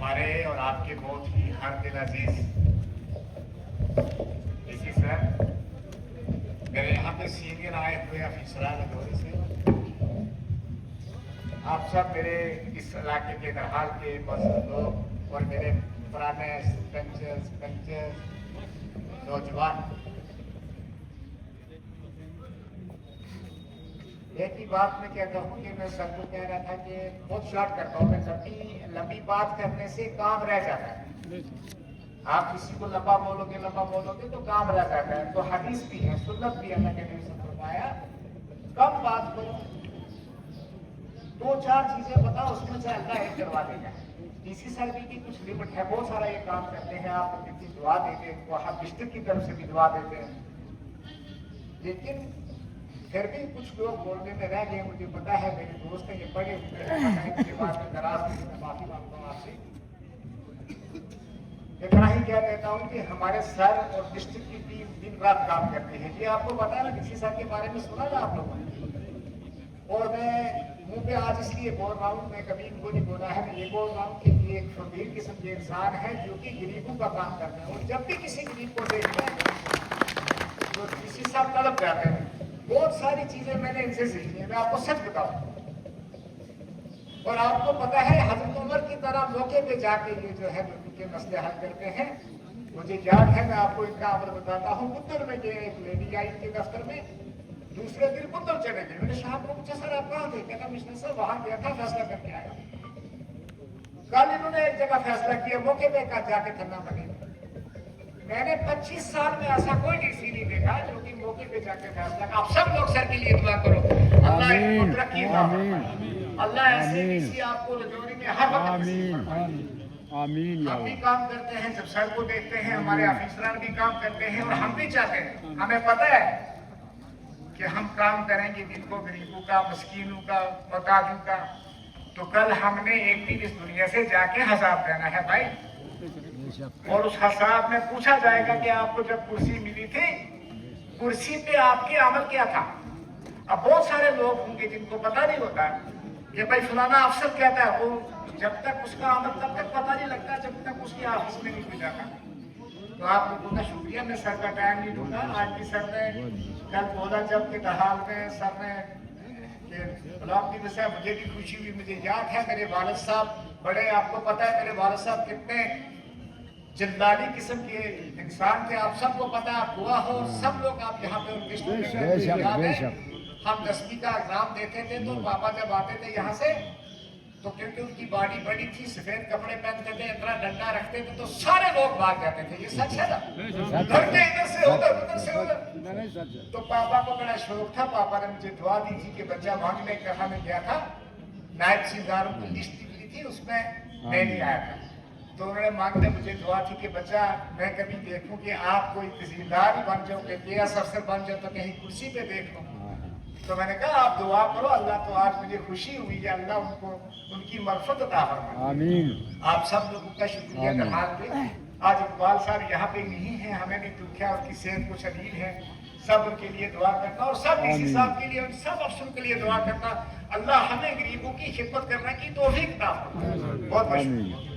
ہمارے اور آپ کے بہت ہی ہر دل عزیز اسی سر میرے یہاں پہ سینئر آئے ہوئے افسران ادھوری سے، آپ سب میرے اس علاقے کے نرحال کے بزرگ لوگ اور میرے پرانے سرپنچ نوجوان، ایک ہی بات میں کہتا ہوں کہ میں سب کو کہہ رہا تھا کہ بہت شارٹ کرتا ہوں، میں لمبی بات کرنے سے کام رہ جاتا ہے. آپ کسی کو لمبا بولو گے تو کام رہ جاتا ہے. تو حدیث بھی ہے، سنت بھی اللہ کے نبی سے فرمایا کم بات کرو، 2-4 چیزیں بتاؤ، اس میں سے اللہ ایک کروا دے گا. ڈی سی سر کی کچھ لمٹ ہے، بہت سارا یہ کام کرتے ہیں، آپ کو کتنی دعا دیتے ہیں، وہ ہم ڈسٹرکٹ کی طرف سے بھی دعا دیتے ہیں، لیکن پھر بھی کچھ لوگ بولنے میں رہ گئے. مجھے پتا ہے میرے دوست ہیں، یہ پڑھے ہوئے ہیں، کے بعد میں ناراض نہیں، میں معافی مانگتا ہوں آپ سے. اتنا ہی کہہ دیتا ہوں کہ ہمارے سر اور ڈسٹرکٹ کی ٹیم دن رات کام کرتی ہے. یہ آپ کو پتا ہے نا، ڈی سی سر کے بارے میں سنا نا آپ لوگوں نے، اور میں منہ پہ آج اس لیے بول رہا ہوں، میں کبھی ان کو نہیں بولا ہے، میں یہ بول رہا ہوں کہ یہ ایک فقیر قسم کے انسان ہے جو کہ غریبوں کا کام کرتے ہیں، اور جب بھی کسی غریب کو دیکھتے ہیں تو ڈی سی صاحب طلب جاتے ہیں. بہت ساری چیزیں میں نے ان سے سیکھی ہیں، میں آپ کو سچ بتاؤں. اور آپ کو پتا ہے حضرت عمر کی طرح موقع پہ جا کے یہ جو ہے ان کے مسئلے حل کرتے ہیں. مجھے یاد ہے، میں آپ کو ان کا عمل بتاتا ہوں. بدر میں گئے، ایک لیڈی آئی کے دفتر میں، دوسرے دن بدر چلے گئے. میں نے صاحب کو پوچھا سر آپ کہاں گئے؟ کہتا کمشنر صاحب وہاں گیا تھا، فیصلہ کر کے آیا. کل انہوں نے ایک جگہ فیصلہ کیا، موقع پہ جا کے دھرنا بنے. میں نے 25 سال میں ایسا کوئی ڈی سی نہیں دیکھا جو کہ موقع پہ جا کے فیصلہ. آپ سب لوگ سر کے لیے دعا کرو، اللہ ان کو ترقی عطا فرمائے. اللہ ایسے ڈی سی آپ کو رجوری میں ہر وقت نصیب فرمائے. ہم بھی کام کرتے ہیں، جب سر کو دیکھتے ہیں، ہمارے افسران بھی کام کرتے ہیں، اور ہم بھی چاہتے ہیں، ہمیں پتہ ہے کہ ہم کام کریں گے جن کو غریبوں کا، مسکینوں کا، محتاجوں کا. تو کل ہم نے ایک دن اس دنیا سے جا کے حساب دینا ہے بھائی، اور اس حساب میں پوچھا جائے گا کہ آپ کو جب کرسی ملی تھی، کرسی پہ آپ کے عمل کیا تھا. اب بہت سارے لوگ ہوں گے جن کو پتہ نہیں ہوتا کہ بھائی فلانا افسر کہتا ہے، وہ جب تک اس کا عمل تب تک پتہ نہیں لگتا جب تک اس کے آفس میں نہیں کوئی جاتا. تو آپ لوگوں کا شکریہ. میں سر کا ٹائم نہیں دوں گا. آج بھی سر نے کل بولا جب کہ دہال میں سر نے کہ بلاک کی وجہ مجھے بھی خوشی ہوئی. مجھے یاد ہے میرے والد صاحب بڑے، آپ کو پتہ ہے میرے والد صاحب کتنے جلدانی قسم کے انسان تھے. آپ سب کو پتہ ہے، آپ دعا ہو سب لوگ آپ یہاں پہ. ہم 10ویں کا ایگزام دیتے تھے تو پاپا جب آتے تھے یہاں سے تو کیونکہ ان کی باڈی بڑی تھی، سفید کپڑے پہنتے تھے، اتنا ڈنڈا رکھتے تھے تو سارے لوگ بھاگ جاتے تھے. یہ سچ ہے نا؟ ادھر سے ادھر، ادھر سے ادھر. تو پاپا کو بڑا شوق تھا. پاپا نے مجھے دعا دی تھی کہ بچہ مانگنے کہاں میں گیا تھا، نائب سیداروں کی لسٹ نکلی تھی، اس میں میں نہیں آیا تھا. تو انہوں نے مانگنے مجھے دعا تھی کہ بچہ میں کبھی دیکھوں کہ آپ کوئی تحصیلدار بن جاؤ، کہ KS افسر بن جاؤ، تو کہیں کرسی پہ دیکھ لوں. تو میں نے کہا آپ دعا کرو، اللہ تو آج مجھے خوشی ہوئی کہ اللہ ان کو ان کی مغفرت عطا فرمائے. آمین. آپ سب لوگوں کا شکریہ نہاد کے. آج اقبال صاحب یہاں پہ نہیں ہیں، ہمیں بھی دکھ ہے، ان کی صحت کو شدید ہے. سب ان کے لیے دعا کرنا، اور سب ڈی سی صاحب کے لیے، ان سب افسروں کے لیے دعا کرنا. اللہ ہمیں غریبوں کی خدمت کرنے کی توفیق عطا فرمائے. بہت بہت شکریہ.